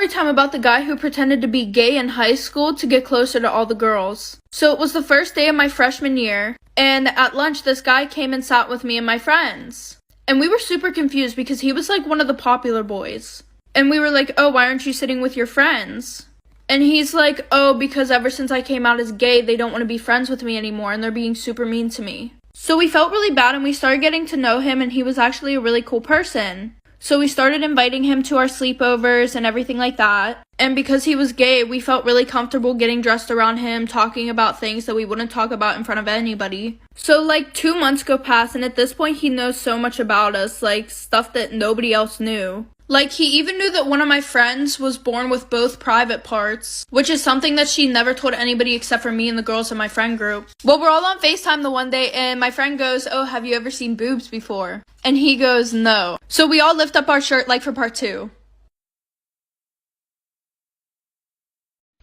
Story time about the guy who pretended to be gay in high school to get closer to all the girls. So it was the first day of my freshman year, and at lunch this guy came and sat with me and my friends. And we were super confused because he was like one of the popular boys. And we were like, oh, why aren't you sitting with your friends? And he's like, oh, because ever since I came out as gay, they don't want to be friends with me anymore and they're being super mean to me. So we felt really bad and we started getting to know him, and he was actually a really cool person. So we started inviting him to our sleepovers and everything like that. And because he was gay, we felt really comfortable getting dressed around him, talking about things that we wouldn't talk about in front of anybody. So like 2 months go past, and at this point he knows so much about us, like stuff that nobody else knew. Like, he even knew that one of my friends was born with both private parts, which is something that she never told anybody except for me and the girls in my friend group. Well, we're all on FaceTime the one day, and my friend goes, oh, have you ever seen boobs before? And he goes, no. So we all lift up our shirt, like, for part 2.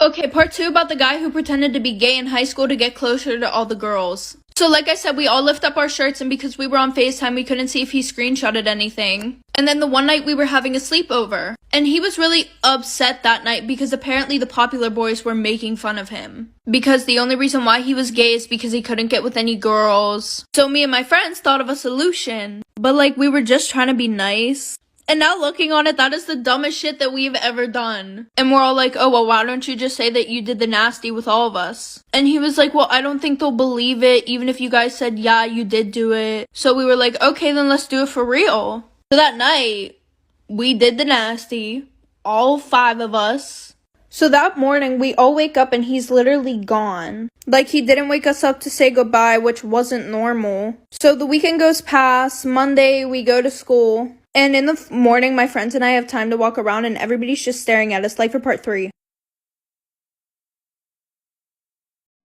Okay, part 2 about the guy who pretended to be gay in high school to get closer to all the girls. So like I said, we all lift up our shirts, and because we were on FaceTime, we couldn't see if he screenshotted anything. And then the one night we were having a sleepover, and he was really upset that night because apparently the popular boys were making fun of him. Because the only reason why he was gay is because he couldn't get with any girls. So me and my friends thought of a solution, but like we were just trying to be nice. And now looking on it, that is the dumbest shit that we've ever done. And we're all like, oh, well, why don't you just say that you did the nasty with all of us? And he was like, well, I don't think they'll believe it, even if you guys said, yeah, you did do it. So we were like, okay, then let's do it for real. So that night, we did the nasty, all 5 of us. So that morning, we all wake up and he's literally gone. Like, he didn't wake us up to say goodbye, which wasn't normal. So the weekend goes past. Monday, we go to school. And in the morning, my friends and I have time to walk around, and everybody's just staring at us, like for part 3.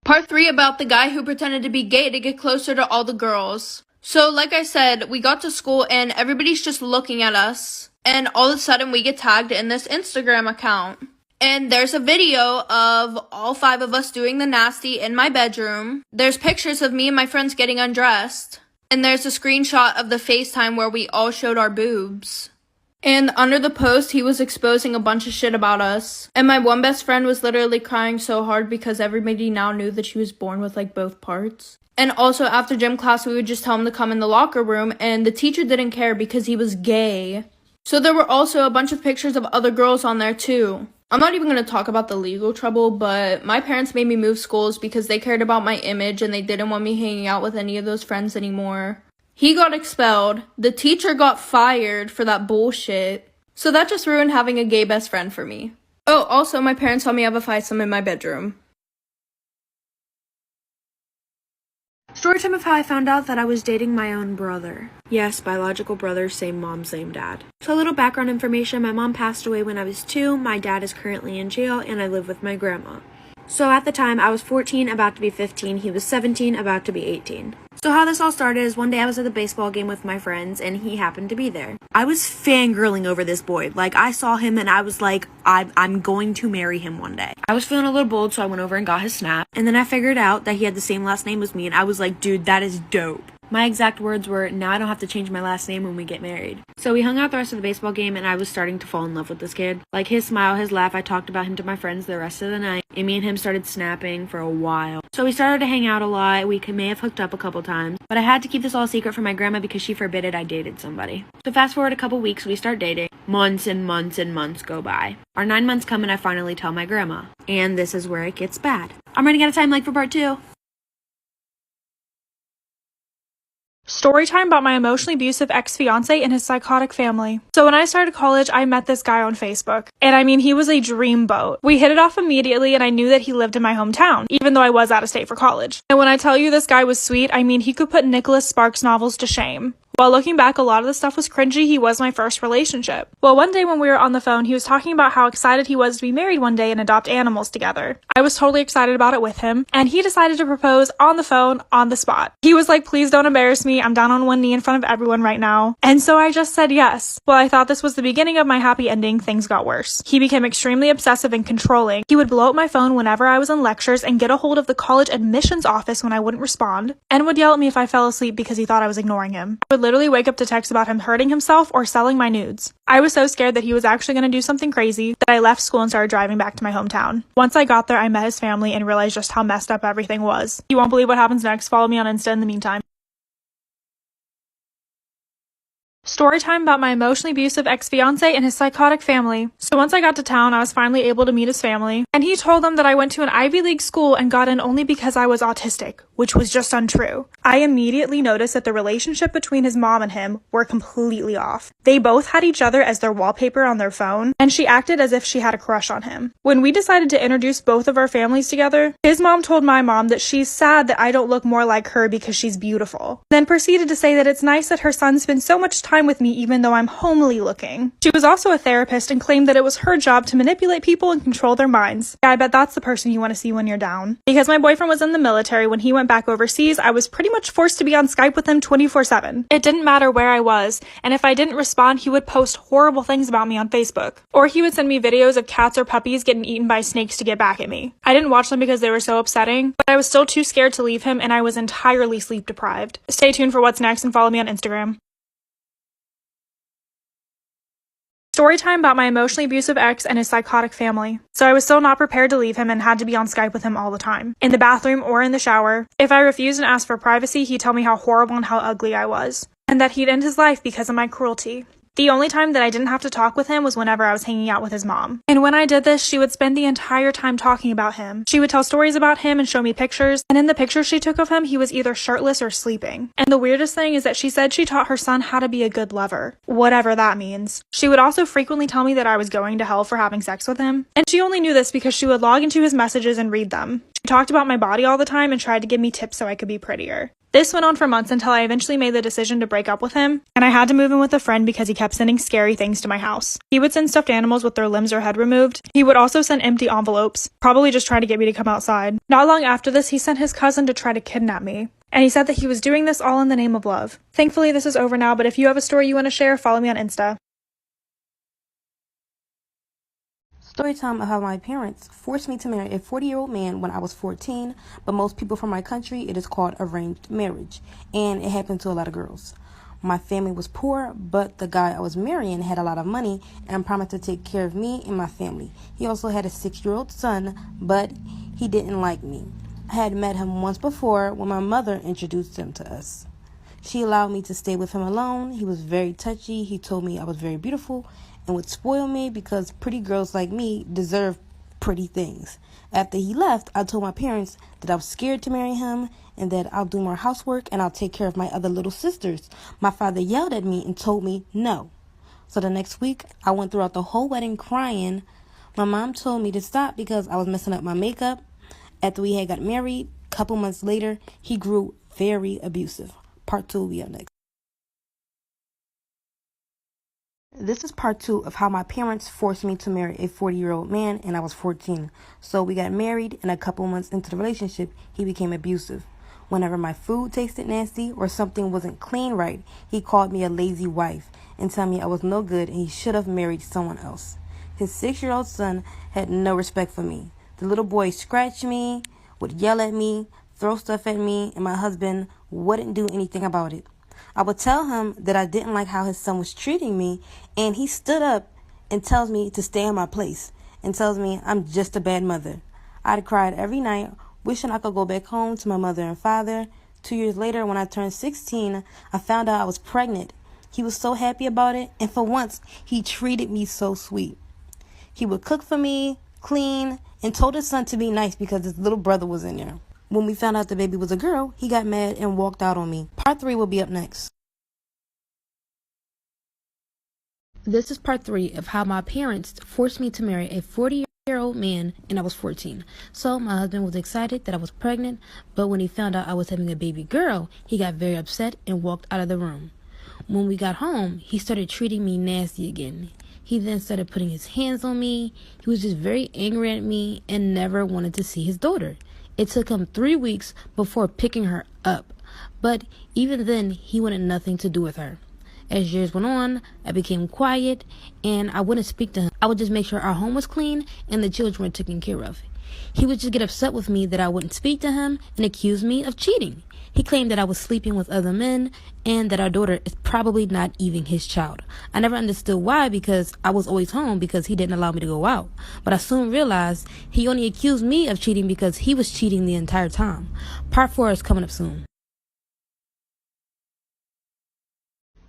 Part 3 about the guy who pretended to be gay to get closer to all the girls. So, like I said, we got to school, and everybody's just looking at us. And all of a sudden, we get tagged in this Instagram account. And there's a video of all 5 of us doing the nasty in my bedroom. There's pictures of me and my friends getting undressed. And there's a screenshot of the FaceTime where we all showed our boobs. And under the post, he was exposing a bunch of shit about us. And my one best friend was literally crying so hard because everybody now knew that she was born with like both parts. And also after gym class, we would just tell him to come in the locker room, and the teacher didn't care because he was gay. So there were also a bunch of pictures of other girls on there too. I'm not even going to talk about the legal trouble, but my parents made me move schools because they cared about my image and they didn't want me hanging out with any of those friends anymore. He got expelled. The teacher got fired for that bullshit. So that just ruined having a gay best friend for me. Oh, also my parents saw me have a foursome in my bedroom. Story time of how I found out that I was dating my own brother. Yes, biological brother, same mom, same dad. So a little background information, my mom passed away when I was 2, my dad is currently in jail, and I live with my grandma. So at the time, I was 14, about to be 15, he was 17, about to be 18. So how this all started is one day I was at the baseball game with my friends, and he happened to be there. I was fangirling over this boy. Like, I saw him and I was like, I'm going to marry him one day. I was feeling a little bold, so I went over and got his snap. And then I figured out that he had the same last name as me, and I was like, dude, that is dope. My exact words were, now I don't have to change my last name when we get married. So we hung out the rest of the baseball game, and I was starting to fall in love with this kid. Like, his smile, his laugh, I talked about him to my friends the rest of the night, and me and him started snapping for a while. So we started to hang out a lot. We may have hooked up a couple times, but I had to keep this all secret from my grandma because she forbid I dated somebody. So fast forward a couple weeks, we start dating. Months and months and months go by. Our 9 months come, and I finally tell my grandma. And this is where it gets bad. I'm running out of time, like, for part 2. Story time about my emotionally abusive ex-fiance and his psychotic family. So when I started college, I met this guy on Facebook. And I mean, he was a dreamboat. We hit it off immediately, and I knew that he lived in my hometown, even though I was out of state for college. And when I tell you this guy was sweet, I mean, he could put Nicholas Sparks novels to shame. While looking back, a lot of the stuff was cringy. He was my first relationship. Well, one day when we were on the phone, he was talking about how excited he was to be married one day and adopt animals together. I was totally excited about it with him, and he decided to propose on the phone, on the spot. He was like, please don't embarrass me. I'm down on one knee in front of everyone right now. And so I just said yes. Well, I thought this was the beginning of my happy ending. Things got worse. He became extremely obsessive and controlling. He would blow up my phone whenever I was in lectures and get a hold of the college admissions office when I wouldn't respond, and would yell at me if I fell asleep because he thought I was ignoring him. I would literally wake up to texts about him hurting himself or selling my nudes. I was so scared that he was actually going to do something crazy that I left school and started driving back to my hometown. Once I got there, I met his family and realized just how messed up everything was. You won't believe what happens next. Follow me on Insta in the meantime. Story time about my emotionally abusive ex-fiance and his psychotic family. So once I got to town, I was finally able to meet his family, and he told them that I went to an Ivy League school and got in only because I was autistic, which was just untrue. I immediately noticed that the relationship between his mom and him were completely off. They both had each other as their wallpaper on their phone, and she acted as if she had a crush on him. When we decided to introduce both of our families together, his mom told my mom that she's sad that I don't look more like her because she's beautiful, then proceeded to say that it's nice that her son spends so much time with me even though I'm homely looking. She was also a therapist and claimed that it was her job to manipulate people and control their minds. Yeah, I bet that's the person you want to see when you're down. Because my boyfriend was in the military when he went back overseas, I was pretty much forced to be on Skype with him 24/7. It didn't matter where I was, and if I didn't respond, he would post horrible things about me on Facebook. Or he would send me videos of cats or puppies getting eaten by snakes to get back at me. I didn't watch them because they were so upsetting, but I was still too scared to leave him and I was entirely sleep deprived. Stay tuned for what's next and follow me on Instagram. Story time about my emotionally abusive ex and his psychotic family. So I was still not prepared to leave him and had to be on Skype with him all the time, in the bathroom or in the shower. If I refused and asked for privacy, he'd tell me how horrible and how ugly I was, and that he'd end his life because of my cruelty. The only time that I didn't have to talk with him was whenever I was hanging out with his mom. And when I did this, she would spend the entire time talking about him. She would tell stories about him and show me pictures, and in the pictures she took of him, he was either shirtless or sleeping. And the weirdest thing is that she said she taught her son how to be a good lover, whatever that means. She would also frequently tell me that I was going to hell for having sex with him, and she only knew this because she would log into his messages and read them. She talked about my body all the time and tried to give me tips so I could be prettier. This went on for months until I eventually made the decision to break up with him, and I had to move in with a friend because he kept sending scary things to my house. He would send stuffed animals with their limbs or head removed. He would also send empty envelopes, probably just trying to get me to come outside. Not long after this, he sent his cousin to try to kidnap me, and he said that he was doing this all in the name of love. Thankfully, this is over now, but if you have a story you want to share, follow me on Insta. Story time of how my parents forced me to marry a 40-year-old man when I was 14, but most people from my country, it is called arranged marriage, and it happened to a lot of girls. My family was poor, but the guy I was marrying had a lot of money and promised to take care of me and my family. He also had a 6-year-old son, but he didn't like me. I had met him once before when my mother introduced him to us. She allowed me to stay with him alone. He was very touchy. He told me I was very beautiful and would spoil me because pretty girls like me deserve pretty things. After he left, I told my parents that I was scared to marry him and that I'll do more housework and I'll take care of my other little sisters. My father yelled at me and told me no. So the next week, I went throughout the whole wedding crying. My mom told me to stop because I was messing up my makeup. After we had got married, a couple months later, he grew very abusive. Part 2 will be up next. This is part 2 of how my parents forced me to marry a 40-year-old man and I was 14. So we got married, and a couple months into the relationship, he became abusive. Whenever my food tasted nasty or something wasn't clean right, he called me a lazy wife and told me I was no good and he should have married someone else. His 6-year-old son had no respect for me. The little boy scratched me, would yell at me, throw stuff at me, and my husband wouldn't do anything about it. I would tell him that I didn't like how his son was treating me, and he stood up and tells me to stay in my place and tells me I'm just a bad mother. I'd cried every night, wishing I could go back home to my mother and father. 2 years later, when I turned 16, I found out I was pregnant. He was so happy about it, and for once, he treated me so sweet. He would cook for me, clean, and told his son to be nice because his little brother was in there. When we found out the baby was a girl, he got mad and walked out on me. Part 3 will be up next. This is part 3 of how my parents forced me to marry a 40-year-old man and I was 14. So my husband was excited that I was pregnant, but when he found out I was having a baby girl, he got very upset and walked out of the room. When we got home, he started treating me nasty again. He then started putting his hands on me. He was just very angry at me and never wanted to see his daughter. It took him 3 weeks before picking her up, but even then, he wanted nothing to do with her. As years went on, I became quiet, and I wouldn't speak to him. I would just make sure our home was clean and the children were taken care of. He would just get upset with me that I wouldn't speak to him and accuse me of cheating. He claimed that I was sleeping with other men and that our daughter is probably not even his child. I never understood why, because I was always home because he didn't allow me to go out. But I soon realized he only accused me of cheating because he was cheating the entire time. Part 4 is coming up soon.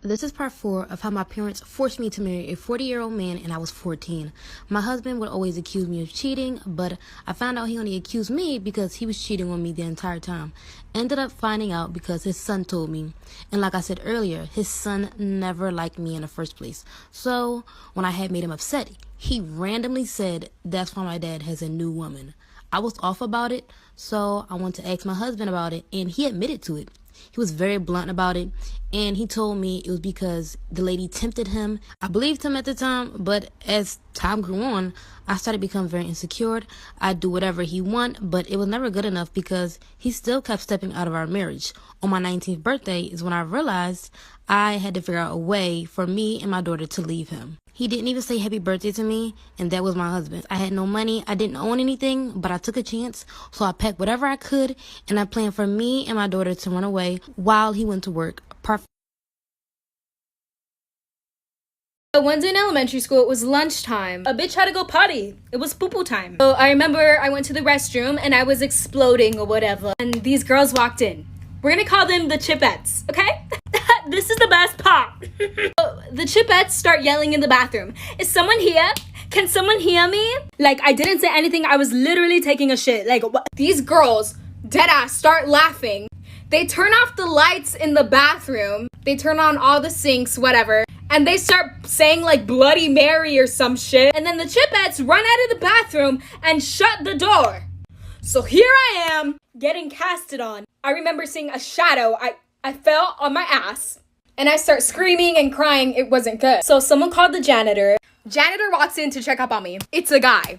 This is part 4 of how my parents forced me to marry a 40-year-old man and I was 14. My husband would always accuse me of cheating, but I found out he only accused me because he was cheating on me the entire time. Ended up finding out because his son told me. And like I said earlier, his son never liked me in the first place. So when I had made him upset, he randomly said, "That's why my dad has a new woman." I was off about it, so I went to ask my husband about it, and he admitted to it. He was very blunt about it, and he told me it was because the lady tempted him. I believed him at the time, but as time grew on, I started to become very insecure. I'd do whatever he want, but it was never good enough because he still kept stepping out of our marriage. On my 19th birthday is when I realized I had to figure out a way for me and my daughter to leave him. He didn't even say happy birthday to me, and that was my husband. I had no money, I didn't own anything, but I took a chance, so I packed whatever I could, and I planned for me and my daughter to run away while he went to work. Once in elementary school, it was lunchtime. A bitch had to go potty. It was poo-poo time. So I remember I went to the restroom and I was exploding or whatever. And these girls walked in. We're gonna call them the Chipettes, okay? This is the best part. So the Chipettes start yelling in the bathroom. "Is someone here? Can someone hear me?" Like, I didn't say anything. I was literally taking a shit. Like, what? These girls, deadass, start laughing. They turn off the lights in the bathroom. They turn on all the sinks, whatever. And they start saying like Bloody Mary or some shit. And then the Chipettes run out of the bathroom and shut the door. So here I am getting casted on. I remember seeing a shadow. I fell on my ass and I start screaming and crying. It wasn't good. So someone called the janitor. Janitor walks in to check up on me. It's a guy.